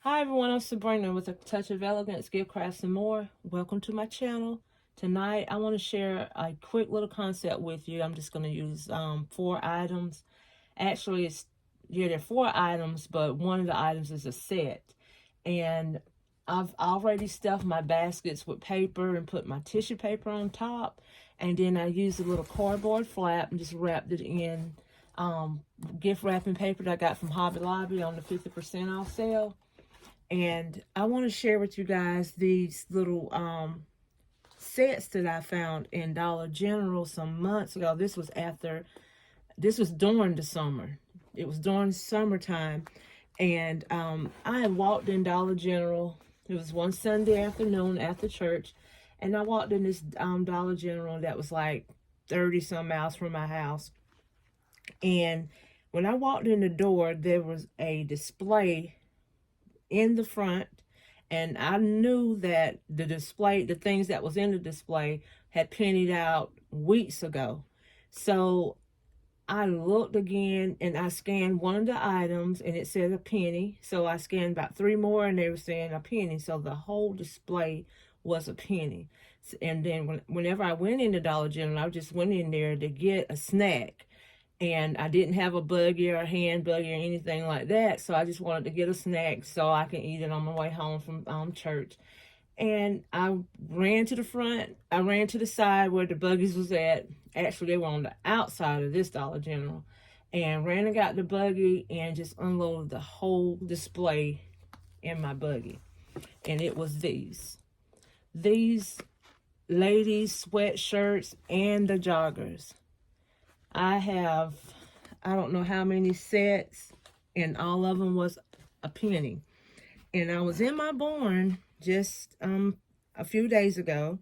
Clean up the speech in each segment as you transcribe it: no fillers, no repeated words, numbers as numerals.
Hi everyone, I'm Sabrina with A Touch of Elegance, Gift Crafts and More. Welcome to my channel. Tonight I want to share a quick little concept with you. I'm just going to use 4 items. Actually, there are 4 items, but one of the items is a set. And I've already stuffed my baskets with paper and put my tissue paper on top. And then I used a little cardboard flap and just wrapped it in gift wrapping paper that I got from Hobby Lobby on the 50% off sale. And I want to share with you guys these little sets that I found in Dollar General some months ago. This was during the summer. It was during summertime. And I had walked in Dollar General. It was one Sunday afternoon after church. And I walked in this Dollar General that was like 30 some miles from my house. And when I walked in the door, there was a display in the front, and I knew that the things that was in the display had pennied out weeks ago. So I looked again and I scanned one of the items and it said a penny. So I scanned about 3 more and they were saying a penny. So the whole display was a penny. And then whenever I went into Dollar General, I just went in there to get a snack. And I didn't have a buggy or a hand buggy or anything like that. So I just wanted to get a snack so I can eat it on my way home from church. And I ran to the front. I ran to the side where the buggies was at. Actually, they were on the outside of this Dollar General. And ran and got the buggy and just unloaded the whole display in my buggy. And it was these ladies' sweatshirts and the joggers. I don't know how many sets, and all of them was a penny. And I was in my barn just a few days ago,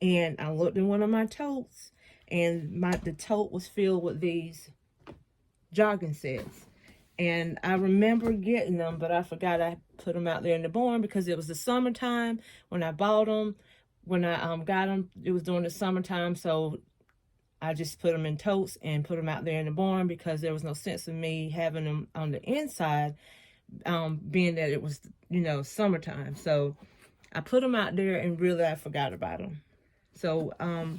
and I looked in one of my totes, and the tote was filled with these jogging sets. And I remember getting them, but I forgot I put them out there in the barn because it was the summertime when I bought them. When I got them, it was during the summertime, so I just put them in totes and put them out there in the barn because there was no sense of me having them on the inside, being that it was, summertime. So I put them out there and really I forgot about them. So I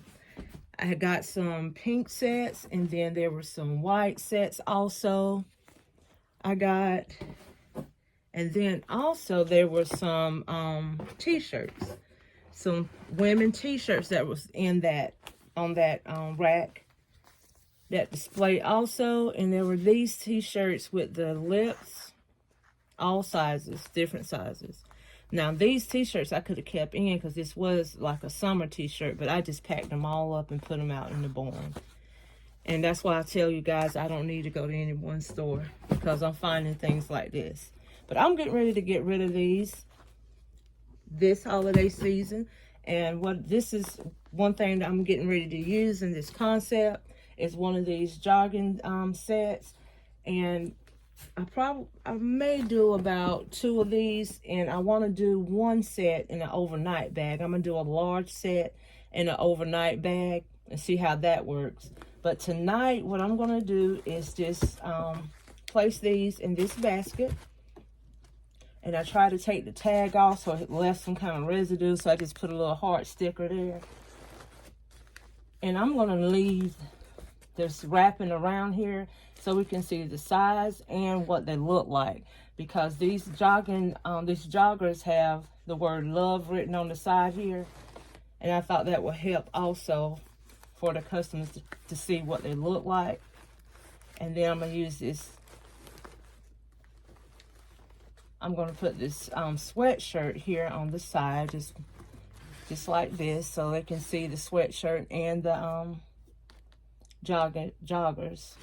had got some pink sets and then there were some white sets also I got. And then also there were some t-shirts, some women t-shirts that was on that rack, that display also. And there were these t-shirts with the lips, all sizes, different sizes. Now these t-shirts I could have kept in because this was like a summer t-shirt, but I just packed them all up and put them out in the barn. And that's why I tell you guys I don't need to go to any one store because I'm finding things like this. But I'm getting ready to get rid of these this holiday season. And this is one thing that I'm getting ready to use in this concept is one of these jogging sets. And I may do about 2 of these, and I want to do one set in an overnight bag. I'm going to do a large set in an overnight bag and see how that works. But tonight, what I'm going to do is just place these in this basket. And I tried to take the tag off so it left some kind of residue. So I just put a little heart sticker there. And I'm going to leave this wrapping around here so we can see the size and what they look like. Because these joggers have the word love written on the side here. And I thought that would help also for the customers to see what they look like. And then I'm going to use this. I'm going to put this sweatshirt here on the side, just like this, so they can see the sweatshirt and the joggers.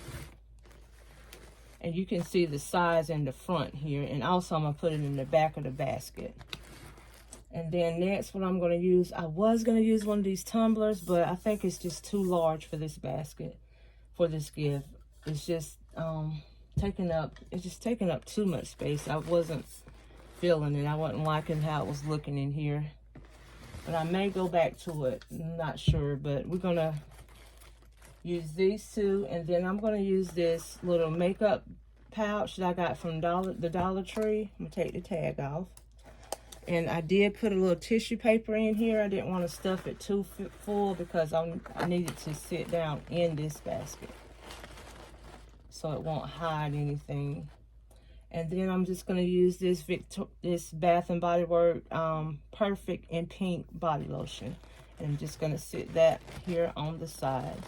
And you can see the size in the front here. And also I'm going to put it in the back of the basket. And then next, what I'm going to use, I was going to use one of these tumblers, but I think it's just too large for this basket, for this gift. It's just taking up too much space. I wasn't feeling it. I wasn't liking how it was looking in here. But I may go back to it. I'm not sure, but we're going to use these 2, and then I'm going to use this little makeup pouch that I got from the Dollar Tree. I'm gonna take the tag off. And I did put a little tissue paper in here. I didn't want to stuff it too full because I needed to sit down in this basket so it won't hide anything. And then I'm just going to use this Bath and Body Works Perfect in Pink body lotion. And I'm just going to sit that here on the side.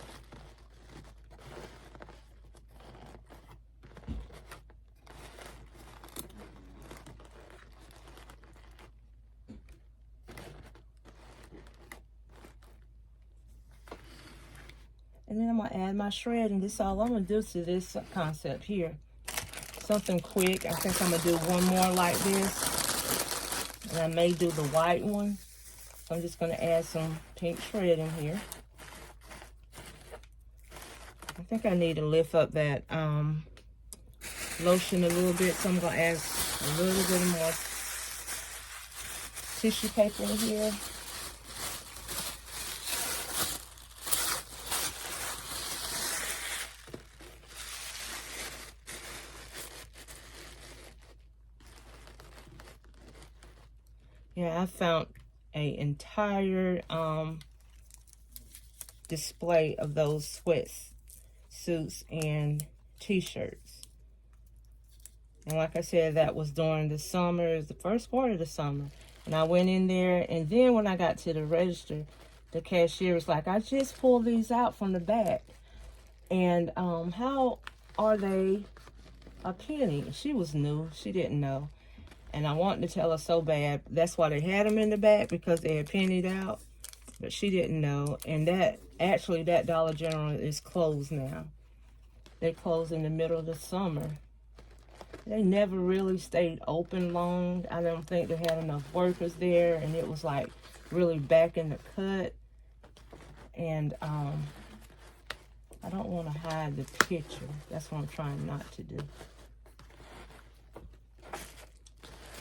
And then I'm going to add my shred, and this is all I'm going to do to this concept here. Something quick. I think I'm going to do one more like this. And I may do the white one. So I'm just going to add some pink shred in here. I think I need to lift up that lotion a little bit. So I'm going to add a little bit more tissue paper in here. Yeah, I found an entire display of those sweatsuits and t-shirts. And like I said, that was during the summer. It was the first part of the summer. And I went in there, and then when I got to the register, the cashier was like, I just pulled these out from the back. And how are they a penny? She was new. She didn't know. And I wanted to tell her so bad. That's why they had them in the back, because they had pennied out. But she didn't know. And that Dollar General is closed now. They closed in the middle of the summer. They never really stayed open long. I don't think they had enough workers there. And it was like really back in the cut. And I don't want to hide the picture. That's what I'm trying not to do.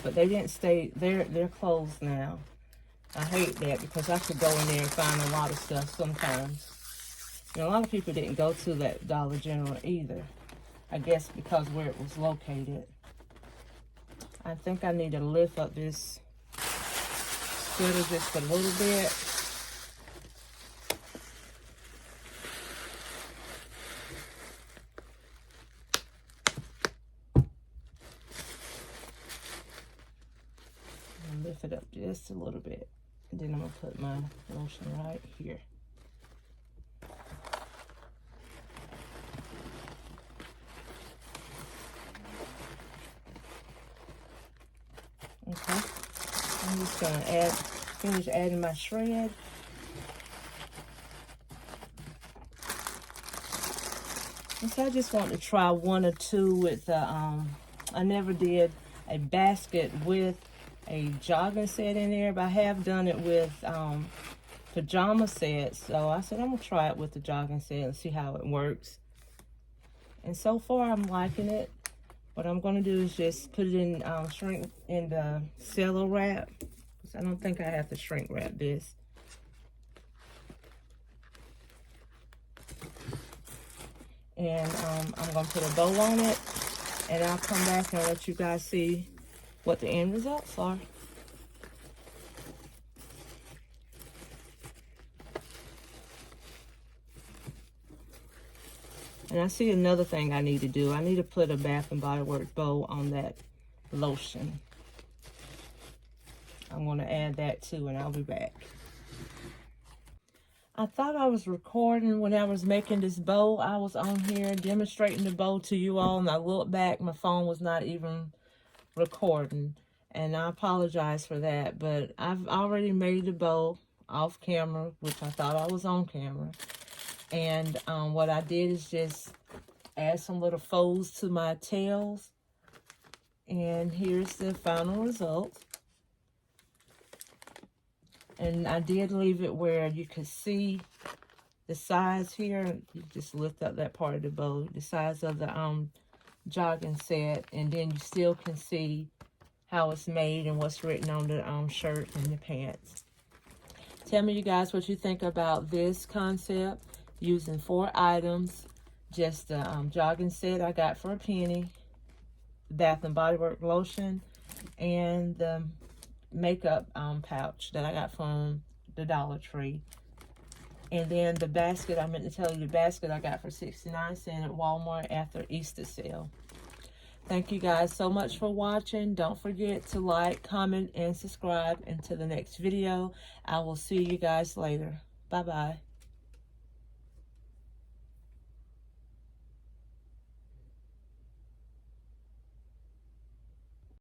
But they didn't stay, they're closed now. I hate that because I could go in there and find a lot of stuff sometimes. You know, a lot of people didn't go to that Dollar General either. I guess because where it was located. I think I need to lift up this sweater just a little bit. Lift it up just a little bit, and then I'm gonna put my lotion right here. Okay, I'm just gonna finish adding my shred. And so I just want to try one or two with the I never did a basket with a jogging set in there, but I have done it with pajama sets. So I said I'm gonna try it with the jogging set and see how it works. And so far I'm liking it. What I'm gonna do is just put it in shrink in the cello wrap. I don't think I have to shrink wrap this. And I'm gonna put a bow on it, and I'll come back and let you guys see what the end results are. And I see another thing I need to do. I need to put a Bath and Body Works bow on that lotion. I'm going to add that too, and I'll be back. I thought I was recording when I was making this bow. I was on here demonstrating the bow to you all, and I looked back, my phone was not even recording. And I apologize for that, but I've already made the bow off camera, which I thought I was on camera. And what I did is just add some little folds to my tails. And here's the final result. And I did leave it where you could see the size here. You just lift up that part of the bow, the size of the jogging set, and then you still can see how it's made and what's written on the shirt and the pants. Tell me, you guys, what you think about this concept using 4 items. Just the jogging set I got for a penny, Bath and Body Works lotion, and the makeup pouch that I got from the Dollar Tree. And then the basket, I meant to tell you, the basket I got for 69 cents at Walmart after Easter sale. Thank you guys so much for watching. Don't forget to like, comment, and subscribe. Until the next video, I will see you guys later. Bye-bye.